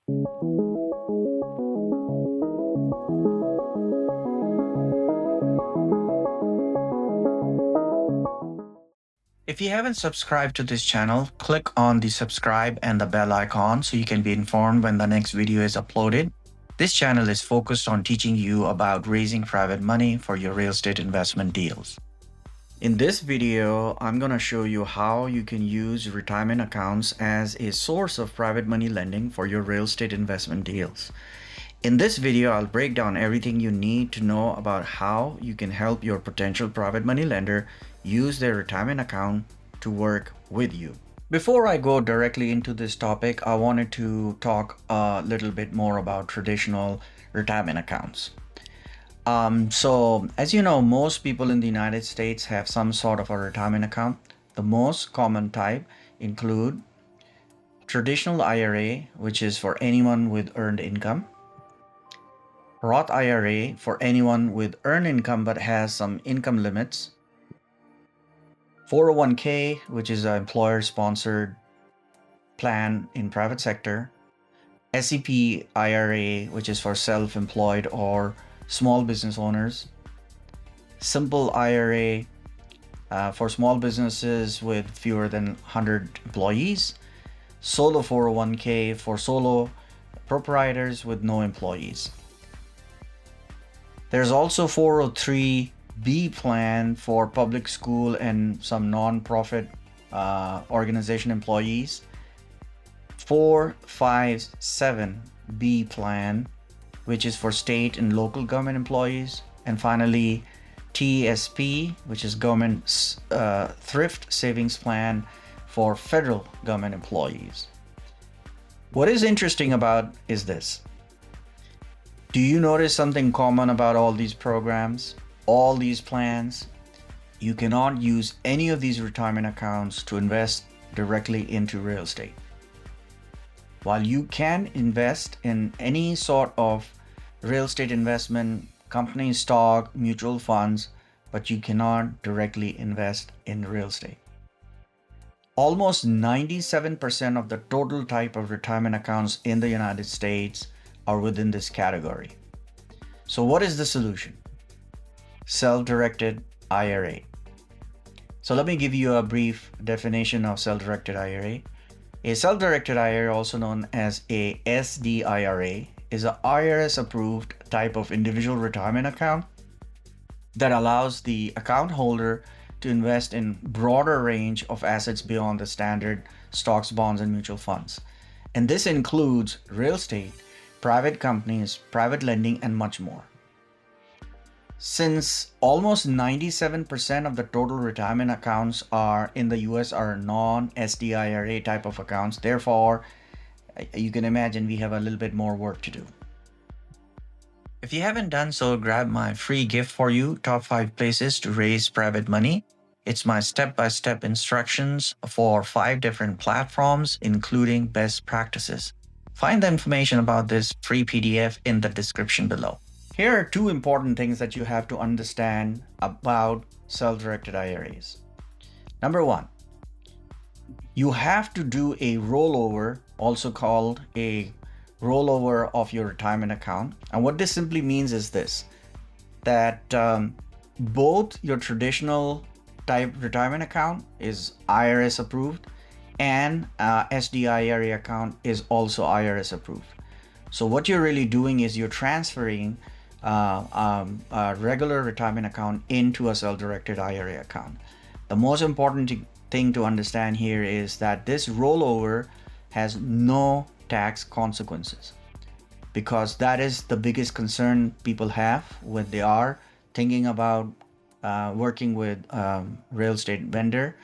If you haven't subscribed to this channel, click on the subscribe and the bell icon so you can be informed when the next video is uploaded. This channel is focused on teaching you about raising private money for your real estate investment deals. In this video, I'm going to show you how you can use retirement accounts as a source of private money lending for your real estate investment deals. In this video, I'll break down everything you need to know about how you can help your potential private money lender use their retirement account to work with you. Before I go directly into this topic, I wanted to talk a little bit more about traditional retirement accounts. So as you know, most people in the United States have some sort of a retirement account. The most common type include traditional IRA, which is for anyone with earned income. Roth IRA for anyone with earned income but has some income limits. 401k, which is an employer-sponsored plan in private sector. SEP IRA, which is for self-employed or small business owners. Simple IRA for small businesses with fewer than 100 employees. Solo 401k for solo proprietors with no employees. There's also 403b plan for public school and some non-profit organization employees. 457b plan, which is for state and local government employees. And finally, TSP, which is government thrift savings plan for federal government employees. What is interesting about is this. Do you notice something common about all these programs, all these plans? You cannot use any of these retirement accounts to invest directly into real estate. While you can invest in any sort of real estate investment, company stock, mutual funds, but you cannot directly invest in real estate. Almost 97% of the total type of retirement accounts in the United States are within this category. So what is the solution? Self-directed IRA. So let me give you a brief definition of self-directed IRA. A self-directed IRA, also known as a SDIRA, is an IRS-approved type of individual retirement account that allows the account holder to invest in broader range of assets beyond the standard stocks, bonds, and mutual funds. And this includes real estate, private companies, private lending, and much more. Since almost 97% of the total retirement accounts are in the US are non-SDIRA type of accounts, therefore, you can imagine we have a little bit more work to do. If you haven't done so, grab my free gift for you, Top 5 Places to Raise Private Money. It's my step-by-step instructions for 5 different platforms, including best practices. Find the information about this free PDF in the description below. Here are 2 important things that you have to understand about self-directed IRAs. Number 1, you have to do a rollover, also called a rollover of your retirement account. And what this simply means is this, that both your traditional type retirement account is IRS approved and SDIRA account is also IRS approved. So what you're really doing is you're transferring a regular retirement account into a self-directed IRA account. The most important thing to understand here is that this rollover has no tax consequences, because that is the biggest concern people have when they are thinking about working with real estate vendor,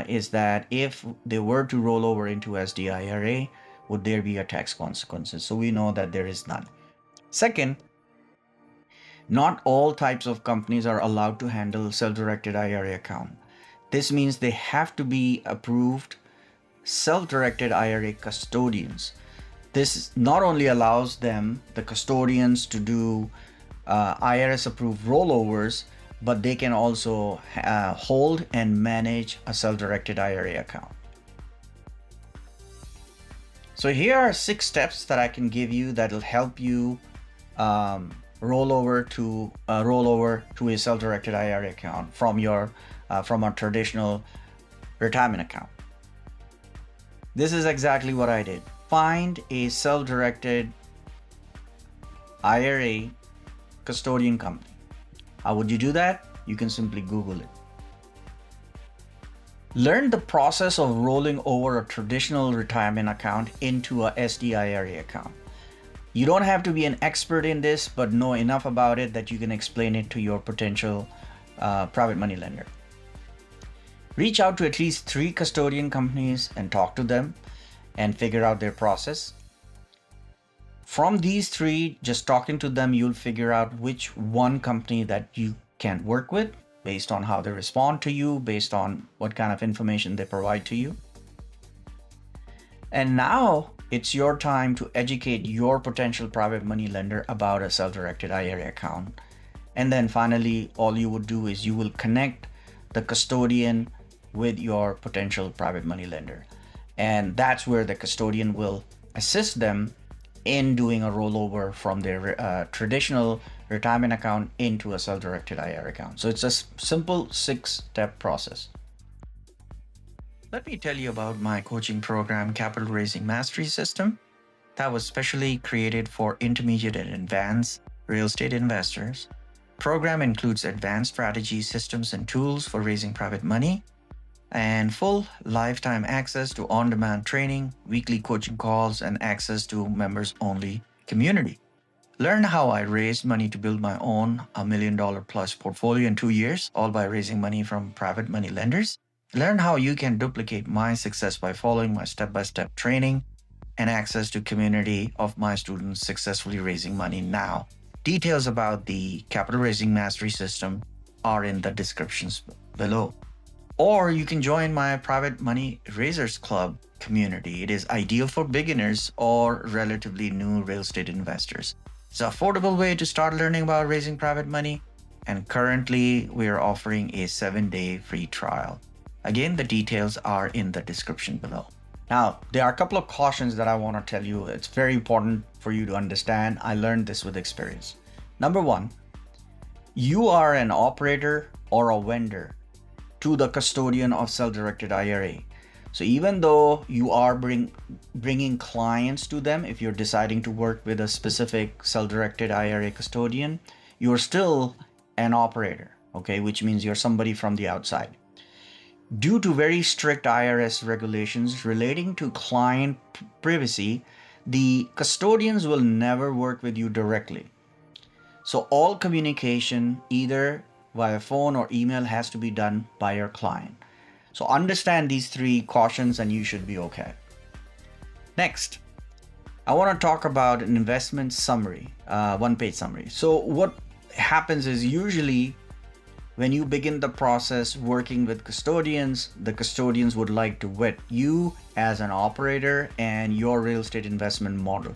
is that if they were to roll over into SDIRA, would there be a tax consequences? So we know that there is none. Second, not all types of companies are allowed to handle self-directed IRA account. This means they have to be approved self-directed IRA custodians. This not only allows them, the custodians, to do IRS approved rollovers, but they can also hold and manage a self-directed IRA account. So here are 6 steps that I can give you that will help you roll over to a self-directed IRA account from a traditional retirement account. This is exactly what I did. Find a self-directed IRA custodian company. How would you do that? You can simply Google it. Learn the process of rolling over a traditional retirement account into a SDIRA account. You don't have to be an expert in this, but know enough about it that you can explain it to your potential private money lender. Reach out to at least 3 custodian companies and talk to them and figure out their process. From these 3, just talking to them, you'll figure out which one company that you can work with based on how they respond to you, based on what kind of information they provide to you. And now it's your time to educate your potential private money lender about a self-directed IRA account. And then finally, all you would do is you will connect the custodian with your potential private money lender. And that's where the custodian will assist them in doing a rollover from their traditional retirement account into a self-directed IRA account. So it's a simple 6-step process. Let me tell you about my coaching program, Capital Raising Mastery System, that was specially created for intermediate and advanced real estate investors. The program includes advanced strategies, systems, and tools for raising private money, and full lifetime access to on-demand training, weekly coaching calls, and access to members-only community. Learn how I raised money to build my own $1 million plus portfolio in 2 years, all by raising money from private money lenders. Learn how you can duplicate my success by following my step-by-step training and access to community of my students successfully raising money now. Details about the Capital Raising Mastery System are in the descriptions below. Or you can join my Private Money Raisers Club community. It is ideal for beginners or relatively new real estate investors. It's an affordable way to start learning about raising private money, and currently we are offering a 7-day free trial. Again, the details are in the description below. Now, there are a couple of cautions that I want to tell you. It's very important for you to understand. I learned this with experience. Number 1, you are an operator or a vendor to the custodian of self-directed IRA. So even though you are bringing clients to them, if you're deciding to work with a specific self-directed IRA custodian, you're still an operator, okay? Which means you're somebody from the outside. Due to very strict IRS regulations relating to client privacy, the custodians will never work with you directly. So all communication, either via phone or email, has to be done by your client. So understand these 3 cautions and you should be okay. Next, I want to talk about an investment summary, 1-page summary. So what happens is usually when you begin the process working with custodians, the custodians would like to vet you as an operator and your real estate investment model.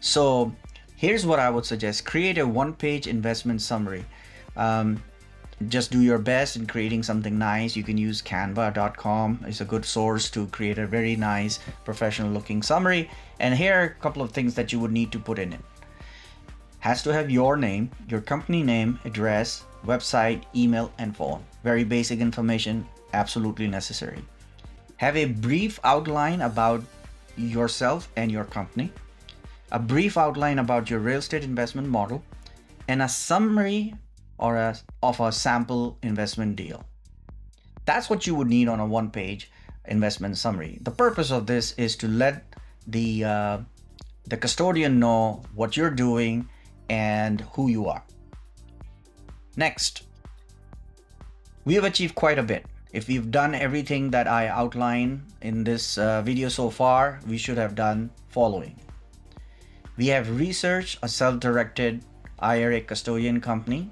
So here's what I would suggest. Create a 1-page investment summary. Just do your best in creating something nice. You can use canva.com. It's a good source to create a very nice professional looking summary. And here are a couple of things that you would need to put in it. Has to have your name, your company name, address, website, email, and phone. Very basic information, absolutely necessary. Have a brief outline about yourself and your company, a brief outline about your real estate investment model, and a summary of a sample investment deal. That's what you would need on a 1-page investment summary. The purpose of this is to let the custodian know what you're doing and who you are. Next, we have achieved quite a bit. If we've done everything that I outlined in this video so far, we should have done following. We have researched a self-directed IRA custodian company.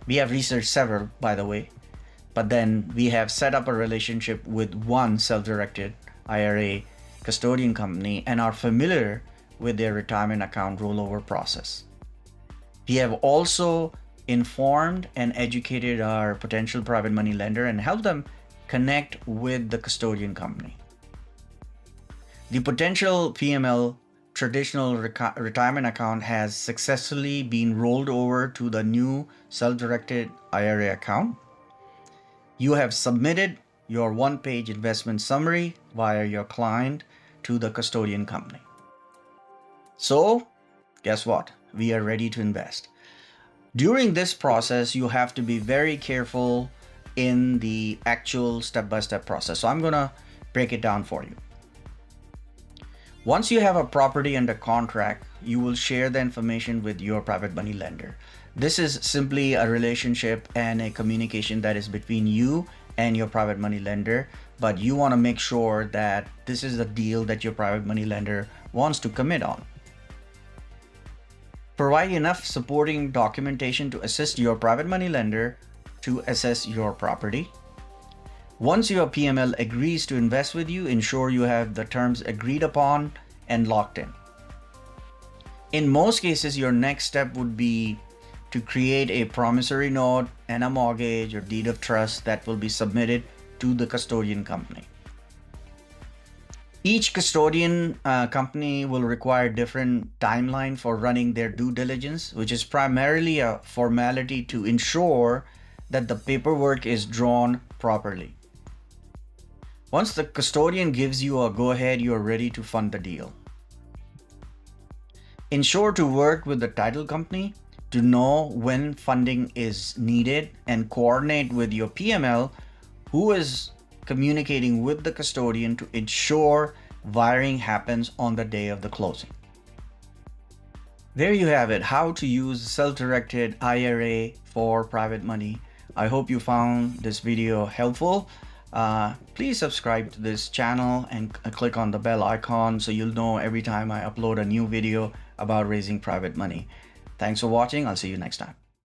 We have researched several, by the way, but then we have set up a relationship with one self-directed IRA custodian company and are familiar with their retirement account rollover process. We have also informed and educated our potential private money lender and helped them connect with the custodian company. The potential PML traditional retirement account has successfully been rolled over to the new self-directed IRA account. You have submitted your one-page investment summary via your client to the custodian company. So, guess what? We are ready to invest. During this process, you have to be very careful in the actual step-by-step process. So I'm gonna break it down for you. Once you have a property under contract, you will share the information with your private money lender. This is simply a relationship and a communication that is between you and your private money lender, but you want to make sure that this is a deal that your private money lender wants to commit on. Provide enough supporting documentation to assist your private money lender to assess your property. Once your PML agrees to invest with you, ensure you have the terms agreed upon and locked in. In most cases, your next step would be to create a promissory note and a mortgage or deed of trust that will be submitted to the custodian company. Each custodian company will require different timeline for running their due diligence, which is primarily a formality to ensure that the paperwork is drawn properly. Once the custodian gives you a go-ahead, you are ready to fund the deal. Ensure to work with the title company to know when funding is needed and coordinate with your PML who is communicating with the custodian to ensure wiring happens on the day of the closing. There you have it, how to use self-directed IRA for private money. I hope you found this video helpful. Please subscribe to this channel and click on the bell icon so you'll know every time I upload a new video about raising private money. Thanks for watching. I'll see you next time.